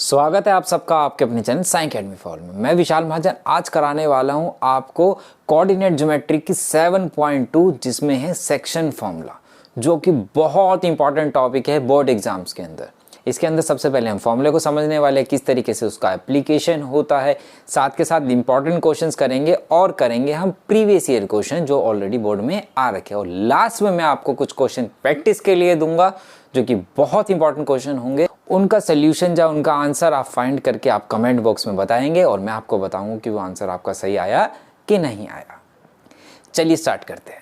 स्वागत है आप सबका आपके अपने चैनल साइंस अकेडमी फॉर में। मैं विशाल महाजन आज कराने वाला हूं आपको कोऑर्डिनेट ज्योमेट्री की 7.2 जिसमें है सेक्शन फॉर्मूला, जो कि बहुत इंपॉर्टेंट टॉपिक है बोर्ड एग्जाम्स के अंदर। इसके अंदर सबसे पहले हम फॉर्मूले को समझने वाले हैं, किस तरीके से उसका एप्लीकेशन होता है, साथ के साथ इंपॉर्टेंट क्वेश्चंस करेंगे और करेंगे हम प्रीवियस ईयर क्वेश्चन जो ऑलरेडी बोर्ड में आ रखे हैं। और लास्ट में मैं आपको कुछ क्वेश्चन प्रैक्टिस के लिए दूंगा जो कि बहुत इंपॉर्टेंट क्वेश्चन होंगे। उनका सोल्यूशन या उनका आंसर आप फाइंड करके आप कमेंट बॉक्स में बताएंगे और मैं आपको बताऊंगा कि वो आंसर आपका सही आया कि नहीं आया। चलिए स्टार्ट करते हैं।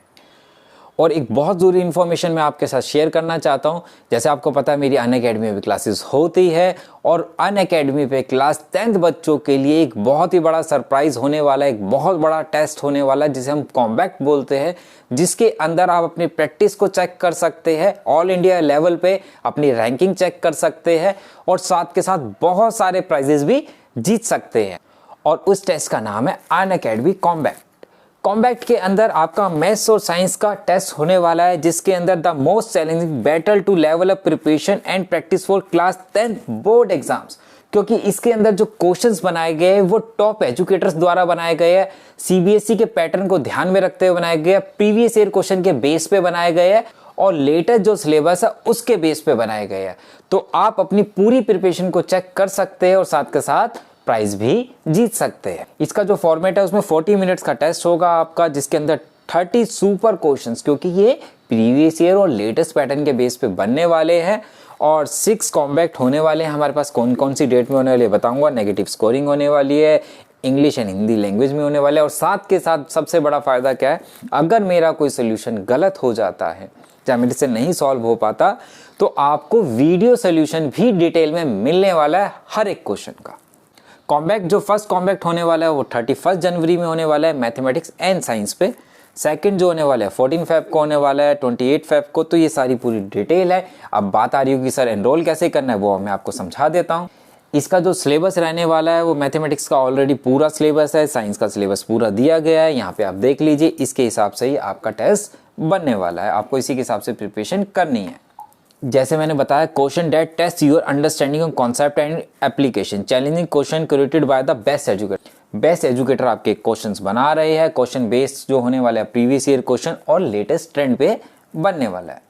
और एक बहुत ज़रूरी इन्फॉर्मेशन मैं आपके साथ शेयर करना चाहता हूं। जैसे आपको पता है मेरी अनअकैडमी में भी क्लासेस होती है और अनअकैडमी पे क्लास 10th बच्चों के लिए एक बहुत ही बड़ा सरप्राइज होने वाला है, एक बहुत बड़ा टेस्ट होने वाला है जिसे हम कॉम्बैक्ट बोलते हैं, जिसके अंदर आप अपनी प्रैक्टिस को चेक कर सकते हैं, ऑल इंडिया लेवल पे अपनी रैंकिंग चेक कर सकते हैं और साथ के साथ बहुत सारे प्राइजेस भी जीत सकते हैं। और उस टेस्ट का नाम है अनअकैडमी कॉम्बैक्ट। कॉम्बैक्ट के अंदर आपका मैथ्स और साइंस का टेस्ट होने वाला है, जिसके अंदर the most challenging battle to level up preparation and practice for class 10th board exams. क्योंकि इसके अंदर जो क्वेश्चंस बनाए गए हैं वो टॉप एजुकेटर्स द्वारा बनाए गए हैं, सीबीएसई के पैटर्न को ध्यान में रखते हुए बनाए गए हैं, प्रीवियस ईयर क्वेश्चन के बेस पे बनाए गए हैं और लेटेस्ट जो सिलेबस है उसके बेस पे बनाए गए हैं। तो आप अपनी पूरी प्रिपरेशन को चेक कर सकते हैं और साथ के साथ प्राइज भी जीत सकते हैं। इसका जो फॉर्मेट है उसमें 40 मिनट्स का टेस्ट होगा आपका, जिसके अंदर 30 सुपर क्वेश्चंस, क्योंकि ये प्रीवियस ईयर और लेटेस्ट पैटर्न के बेस पे बनने वाले हैं और 6 कॉम्बैक्ट होने वाले हैं। हमारे पास कौन कौन सी डेट में होने वाली है बताऊंगा। नेगेटिव स्कोरिंग होने वाली है, इंग्लिश एंड हिंदी लैंग्वेज में होने वाले हैं और साथ के साथ सबसे बड़ा फायदा क्या है, अगर मेरा कोई सोल्यूशन गलत हो जाता है या मेरे से नहीं सॉल्व हो पाता तो आपको वीडियो सोल्यूशन भी डिटेल में मिलने वाला है हर एक क्वेश्चन का। कॉम्बैक्ट जो फर्स्ट कॉम्बैक्ट होने वाला है वो 31 जनवरी में होने वाला है मैथमेटिक्स एंड साइंस पे। सेकंड जो होने वाला है 14 फेब को होने वाला है, 28 फेब को। तो ये सारी पूरी डिटेल है। अब बात आ रही होगी सर एनरोल कैसे करना है, वो मैं आपको समझा देता हूँ। इसका जो सिलेबस रहने वाला है वो मैथमेटिक्स का ऑलरेडी पूरा सिलेबस है, साइंस का सिलेबस पूरा दिया गया है, यहाँ पे आप देख लीजिए। इसके हिसाब से ही आपका टेस्ट बनने वाला है, आपको इसी के हिसाब से प्रिपरेशन करनी है। जैसे मैंने बताया, question that test your understanding of concept and application, challenging question created by the best educator. Best educator आपके क्वेश्चंस बना रहे हैं। क्वेश्चन बेस्ड जो होने वाला है प्रीवियस ईयर क्वेश्चन और लेटेस्ट ट्रेंड पे बनने वाला है।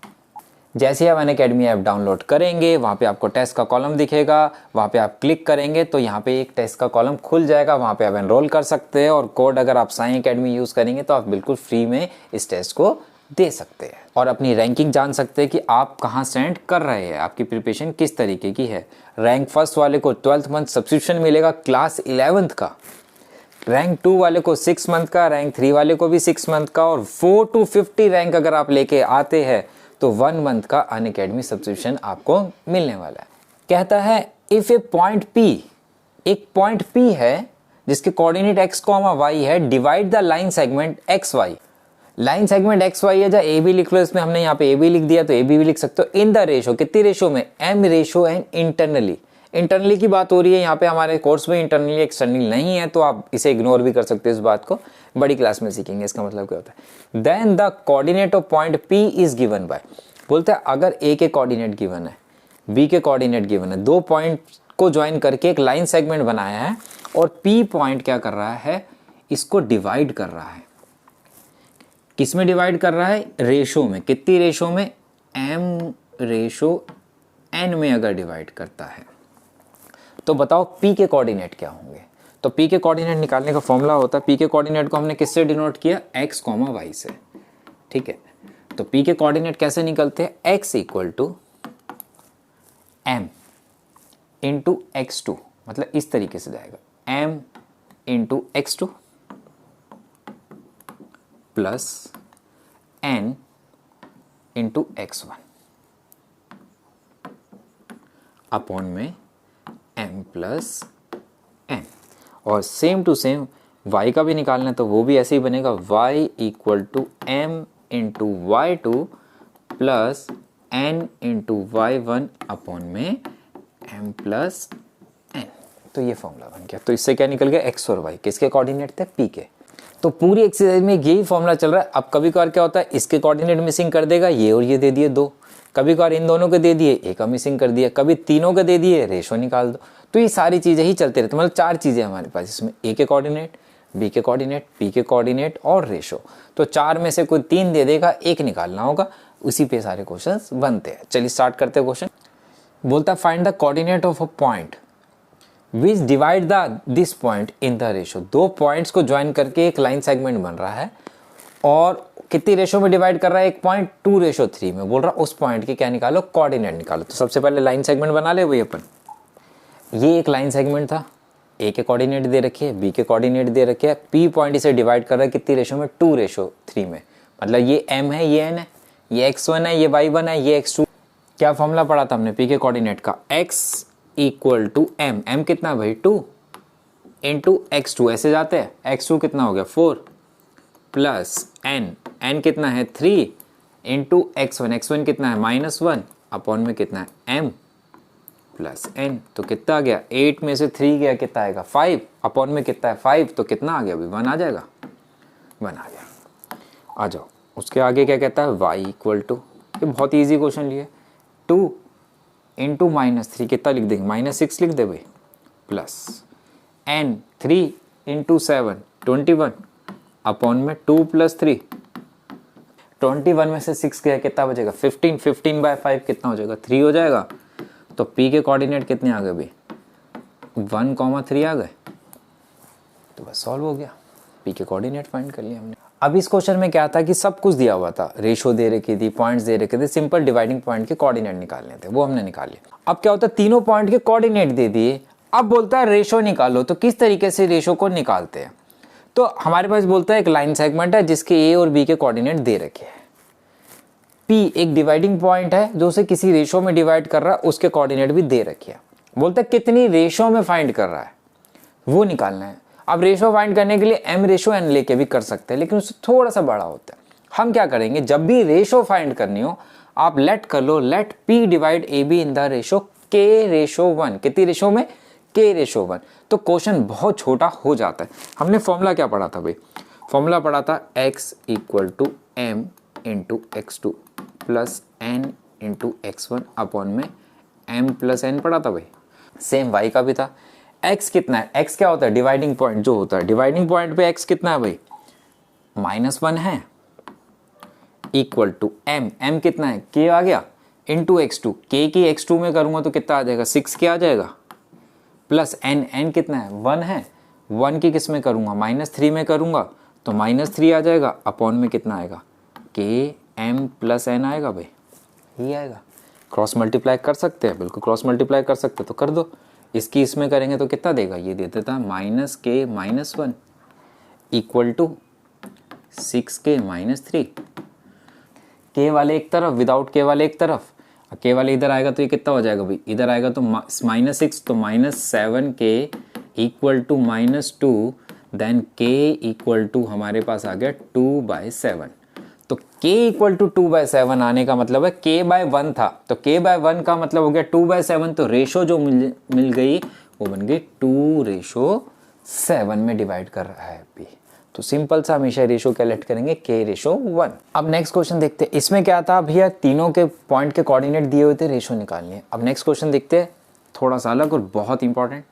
जैसे आप अनअकैडमी ऐप डाउनलोड करेंगे, वहाँ पे आपको टेस्ट का कॉलम दिखेगा, वहाँ पे आप क्लिक करेंगे तो यहाँ पे एक टेस्ट का कॉलम खुल जाएगा, वहाँ पे आप एनरोल कर सकते हैं और कोड अगर आप साइंस अकेडमी यूज़ करेंगे तो आप बिल्कुल फ्री में इस टेस्ट को दे सकते हैं और अपनी रैंकिंग जान सकते हैं कि आप कहाँ स्टैंड कर रहे हैं, आपकी प्रिपरेशन किस तरीके की है। रैंक फर्स्ट वाले को 12th मंथ सब्सक्रिप्शन मिलेगा क्लास 11th का, रैंक 2 वाले को 6 मंथ का, रैंक 3 वाले को भी 6 मंथ का और 4 to 50 रैंक अगर आप लेके आते हैं तो 1 मंथ का अनअकैडमी सब्सक्रिप्शन आपको मिलने वाला है। कहता है इफ ए पॉइंट P, एक पॉइंट P है जिसके कोऑर्डिनेट x, y है, divide the line segment XY। Line segment XY है, जहाँ AB लिख लो, इसमें हमने यहाँ पे AB लिख दिया तो AB भी लिख सकते हो। इन द रेशो, कितनी रेशो में, M ratio and internally. Internally की बात हो रही है यहाँ पे, हमारे कोर्स में इंटरनली एक्सटर्नली नहीं है तो आप इसे इग्नोर भी कर सकते हो। इस बात को बड़ी क्लास में सीखेंगे इसका मतलब क्या होता है। Then the coordinate of point P is given by, बोलते हैं अगर A के कोऑर्डिनेट गिवन है, B के कोऑर्डिनेट गिवन है, 2 पॉइंट को ज्वाइन करके एक लाइन सेगमेंट बनाया है और P पॉइंट क्या कर रहा है, इसको डिवाइड कर रहा है। किस में डिवाइड कर रहा है, रेशो में। कितनी रेशो में, M रेशो N में अगर डिवाइड करता है तो बताओ P के कोऑर्डिनेट क्या होंगे। तो P के कोऑर्डिनेट निकालने का फॉर्मूला होता है, P के कोऑर्डिनेट को हमने किससे डिनोट किया, x, y से। ठीक है, तो P के कोऑर्डिनेट कैसे निकलते हैं, x equal to M into x2, मतलब इस तरीके से जाएगा, M into x2 plus N into x1 upon में M प्लस N। और सेम टू सेम y का भी निकालना है तो वो भी ऐसे ही बनेगा, y equal to M into y2 plus N into y1 upon में M प्लस N। तो ये फॉर्मूला बन गया। तो इससे क्या निकल गया, x और y किसके कोऑर्डिनेट थे, P के। तो पूरी एक्सरसाइज में यही फॉर्मूला चल रहा है। अब कभी कभार क्या होता है, इसके कोऑर्डिनेट मिसिंग कर देगा, ये और ये दे दिए 2, कभी कभार इन दोनों के दे दिए, ए का मिसिंग कर दिया, कभी तीनों के दे दिए, रेशो निकाल दो। तो ये सारी चीज़ें ही चलते रहते, मतलब 4 चीज़ें हमारे पास इसमें, ए के कोऑर्डिनेट, बी के कोऑर्डिनेट, पी के कोऑर्डिनेट और रेशो। तो 4 में से कोई 3 दे देगा, एक निकालना होगा, उसी पे सारे क्वेश्चंस बनते हैं। चलिए स्टार्ट करते हैं क्वेश्चन। बोलता है find the coordinate of a point which divide the this point in the ratio. 2 points को ज्वाइन करके एक लाइन सेगमेंट बन रहा है और कितनी रेशो में डिवाइड कर रहा है, एक पॉइंट 2:3 में। बोल रहा उस पॉइंट की क्या निकालो, कोऑर्डिनेट निकालो। तो सबसे पहले लाइन सेगमेंट बना ले भाई अपन। ये एक लाइन सेगमेंट था, ए के कोऑर्डिनेट दे रखे है, बी के कोऑर्डिनेट दे रखे है, पी पॉइंट इसे डिवाइड कर रहा है कितनी रेशो में, 2:3 में। मतलब ये m है, ये n है, ये x1 है, ये y1 है, ये x2। क्या फॉर्मूला पढ़ा था हमने पी के कोऑर्डिनेट का, x equal to m, m कितना भाई 2 इंटू x2, ऐसे जाते हैं, x2 कितना हो गया 4 प्लस n कितना है 3 इंटू x1, x1 कितना है -1 अपॉन में कितना है m प्लस n। तो कितना आ गया, 8 में से 3 गया, कितना आएगा 5 अपॉन में कितना है 5, तो कितना आ गया अभी 1 आ जाएगा, 1 आ गया। आ जाओ उसके आगे क्या कहता है, y इक्वल टू, ये बहुत ईजी क्वेश्चन लिए, 2 इंटू -3 कितना लिख देंगे, -6 लिख दे भाई, प्लस n 3 इंटू 7 21 अपॉन में 2 प्लस 3, 21 में से 6 गया, कितना बचेगा 15, 15 बाय 5 कितना हो जाएगा 3 हो जाएगा। तो p के कोऑर्डिनेट कितने आ गए भाई, 1,3 आ गए। तो बस सॉल्व हो गया, p के कोऑर्डिनेट फाइंड कर लिया हमने। अब इस क्वेश्चन में क्या था कि सब कुछ दिया हुआ था, रेशो दे रखी थी, पॉइंट्स दे रखे थे, सिंपल डिवाइडिंग पॉइंट के कोऑर्डिनेट निकालने थे, वो हमने निकाल लिया। अब क्या होता है, तीनों पॉइंट के कोऑर्डिनेट दे दिए, अब बोलता है रेशो निकालो। तो किस तरीके से रेशो को निकालते हैं, तो हमारे पास बोलता है एक लाइन सेगमेंट है जिसके ए और बी के कोऑर्डिनेट दे रखे हैं, P एक डिवाइडिंग पॉइंट है जो उसे किसी रेशो में डिवाइड कर रहा है, उसके कोऑर्डिनेट भी दे रखे हैं। बोलते हैं कितनी रेशो में फाइंड कर रहा है वो निकालना है। अब रेशो फाइंड करने के लिए m/n लेके भी कर सकते हैं, लेकिन उससे थोड़ा सा बड़ा होता है। हम क्या करेंगे, जब भी रेशो फाइंड करनी हो आप लेट कर लो, let P divide AB in the ratio K/1। कितनी रेशो में, K/1। तो क्वेश्चन बहुत छोटा हो जाता है। हमने फॉर्मूला क्या पढ़ा था भाई, फॉर्मूला पढ़ा था x equal to m into x2 plus n into x1 upon में m प्लस n पढ़ा था भाई। सेम y का भी था, x कितना है, x क्या होता है, डिवाइडिंग पॉइंट जो होता है, डिवाइडिंग पॉइंट पे x कितना है भाई, -1 है, इक्वल टू m कितना है, k आ गया, इंटू x2, k की x2 में करूंगा तो कितना आ जाएगा 6 k आ जाएगा, प्लस n कितना है 1 है, 1 की किस में करूंगा, -3 में करूंगा तो -3 आ जाएगा, अपॉन में कितना आएगा k m प्लस n आएगा भाई, ये आएगा। क्रॉस मल्टीप्लाई कर सकते हैं, बिल्कुल क्रॉस मल्टीप्लाई कर सकते हैं, तो कर दो। इसकी इसमें करेंगे तो कितना देगा, ये दे देता -k -1 equal to 6k -3, k वाले एक तरफ, विदाउट k वाले एक तरफ, k वाले इधर आएगा तो ये कितना हो जाएगा भाई, इधर आएगा तो -6, तो -7k equal to -2, then k equal to हमारे पास आ गया 2/7। तो k इक्वल टू 2/7 आने का मतलब है k/1 था, तो k/1 का मतलब हो गया 2/7। तो रेशो जो मिल गई वो बन गई 2:7 में डिवाइड कर रहा है p। तो सिंपल सा हमेशा रेशो कैलकुलेट करेंगे k/1। अब नेक्स्ट क्वेश्चन देखते हैं, इसमें क्या था भैया, तीनों के पॉइंट के कोऑर्डिनेट दिए हुए थे, रेशो निकालनी है। अब नेक्स्ट क्वेश्चन देखते हैं, थोड़ा सा अलग और बहुत इंपॉर्टेंट,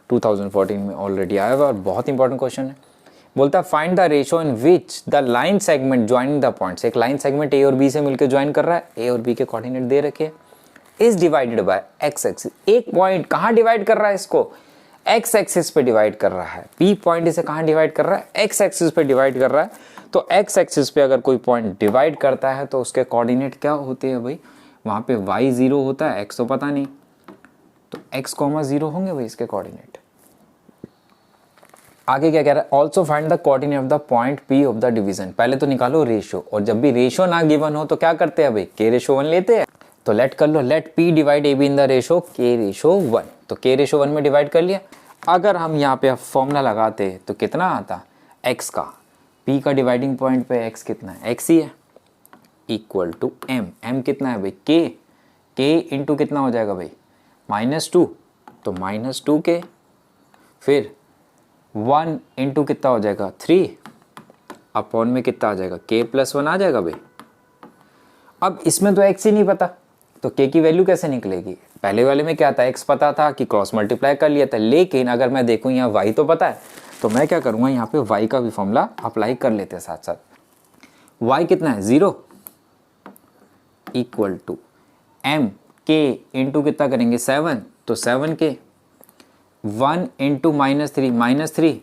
2014 में ऑलरेडी आया हुआ और बहुत इंपॉर्टेंट क्वेश्चन है। बोलता है find the ratio in which the line segment joining the points. एक लाइन सेगमेंट ए और बी से मिलकर ज्वाइन कर रहा है, ए और बी के कोऑर्डिनेट दे रखे हैं, is divided by x axis. एक पॉइंट कहाँ डिवाइड कर रहा है इसको, एक्स एक्सिस पे डिवाइड कर रहा है। पी पॉइंट इसे कहाँ डिवाइड कर रहा है, एक्स एक्सिस पे डिवाइड कर रहा है। तो एक्स एक्सिस पे अगर कोई पॉइंट डिवाइड करता है तो उसके कोऑर्डिनेट क्या होते हैं भाई, वहाँ पे y 0 होता है, x तो पता नहीं, तो x, 0 होंगे भाई इसके कोऑर्डिनेट। आगे क्या कह रहा है, also find the coordinate of the point P of the division. पहले तो निकालो रेशियो, और जब भी रेशियो ना गिवन हो तो क्या करते हैं भाई, k/1 लेते हैं। तो लेट कर लो, let P divide AB in the ratio k/1। तो k/1 में डिवाइड कर लिया। अगर हम यहाँ पे फॉर्मूला लगाते तो कितना आता, x का, P का डिवाइडिंग पॉइंट पे x कितना है, x ही है, इक्वल टू m कितना है भाई, k इंटू कितना हो जाएगा भाई, -2, तो -2k, फिर 1 इंटू कितना हो जाएगा 3, अपॉन में कितना आ जाएगा k+1 आ जाएगा भाई। अब इसमें तो x ही नहीं पता, तो k की वैल्यू कैसे निकलेगी? पहले वाले में क्या था, x पता था कि क्रॉस मल्टीप्लाई कर लिया था, लेकिन अगर मैं देखूँ यहाँ y तो पता है, तो मैं क्या करूँगा यहाँ पे y का भी फॉर्मूला अप्लाई कर लेते हैं साथ साथ। y कितना है 0 equal to m k into कितना करेंगे 7, तो 7k 1 इंटू -3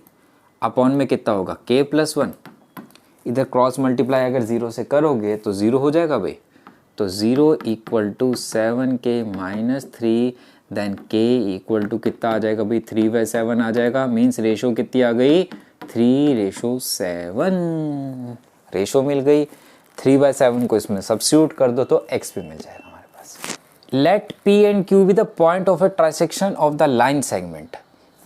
अपॉन में कितना होगा k प्लस 1। इधर क्रॉस मल्टीप्लाई अगर 0 से करोगे तो 0 हो जाएगा भाई, तो 0 equal to 7k -3 then k equal to कितना आ जाएगा भाई 3/7 आ जाएगा। मीन्स रेशो कितनी आ गई 3:7, रेशो मिल गई। 3/7 को इसमें सब्स्टिट्यूट कर दो तो x भी मिल जाएगा हमारे पास। Let p and q be the point of a transection of the line segment.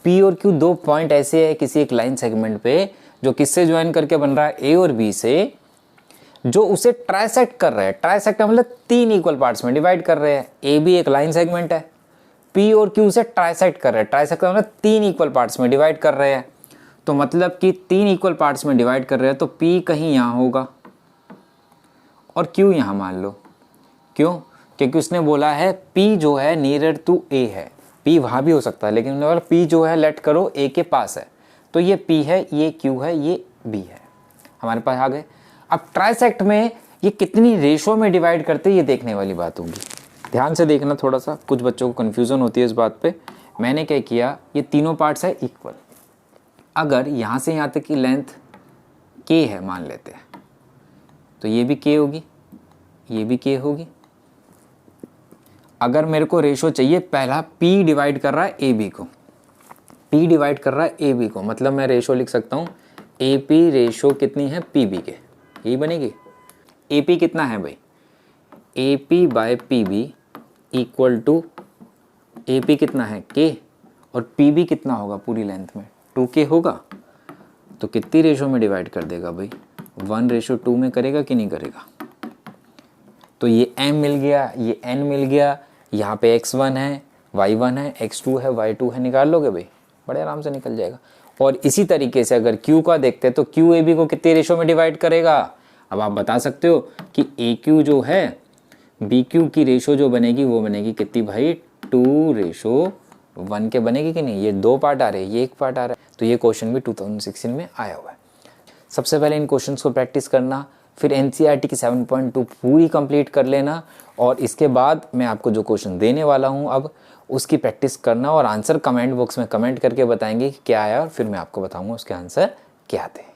p और q दो पॉइंट ऐसे है किसी एक लाइन सेगमेंट पे जो किससे ज्वाइन करके बन रहा है a और b से, जो उसे ट्राइसेक्ट कर रहे हैं। ट्राइसेक्ट मतलब 3 इक्वल पार्ट्स में डिवाइड कर रहे हैं। ए भी एक लाइन सेगमेंट है, पी और क्यू से ट्राइसेक्ट कर रहे हैं। ट्राइसेक्ट मतलब 3 इक्वल पार्ट्स में डिवाइड कर रहे हैं, तो मतलब कि 3 इक्वल पार्ट्स में डिवाइड कर रहे हैं, तो पी कहीं यहाँ होगा और क्यू यहाँ मान लो। क्यों? क्योंकि उसने बोला है पी जो है नियरर टू ए है। पी वहाँ भी हो सकता है, लेकिन बोला पी जो है लेट करो ए के पास है, तो ये पी है, ये क्यू है, ये बी है, हमारे पास आ गए। अब ट्राइसेक्ट में ये कितनी रेशो में डिवाइड करते हैं ये देखने वाली बात होगी। ध्यान से देखना थोड़ा सा, कुछ बच्चों को कन्फ्यूज़न होती है इस बात पे। मैंने क्या किया, ये तीनों पार्ट्स है इक्वल। अगर यहाँ से यहाँ तक की लेंथ k है मान लेते हैं, तो ये भी k होगी, ये भी k होगी। अगर मेरे को रेशो चाहिए, पहला p डिवाइड कर रहा है ए बी को, p डिवाइड कर रहा है ए बी को, मतलब मैं रेशो लिख सकता हूँ ए पी रेशो कितनी है पी बी के, यही बनेगी। ए पी कितना है भाई, A P by P B equal to A P कितना है k और पी बी कितना होगा पूरी लेंथ में 2k होगा। तो कितनी रेशो में डिवाइड कर देगा भाई, 1:2 में करेगा कि नहीं करेगा। तो ये m मिल गया, ये n मिल गया, यहाँ पे x1 है, y1 है, x2 है, y2 है, निकाल लोगे भाई, बड़े आराम से निकल जाएगा। और इसी तरीके से अगर q का देखते हैं तो q ए बी को कितने रेशो में डिवाइड करेगा। अब आप बता सकते हो कि ए क्यू जो है बी क्यू की रेशो जो बनेगी वो बनेगी कितनी भाई 2:1 के बनेगी कि नहीं। ये 2 पार्ट आ रहे हैं, ये 1 पार्ट आ रहा है। तो ये क्वेश्चन भी 2016 में आया हुआ है। सबसे पहले इन क्वेश्चंस को प्रैक्टिस करना, फिर एनसीईआरटी की 7.2 पूरी कंप्लीट कर लेना, और इसके बाद मैं आपको जो क्वेश्चन देने वाला हूँ अब उसकी प्रैक्टिस करना, और आंसर कमेंट बॉक्स में कमेंट करके बताएंगे क्या आया, और फिर मैं आपको बताऊँगा उसके आंसर क्या थे।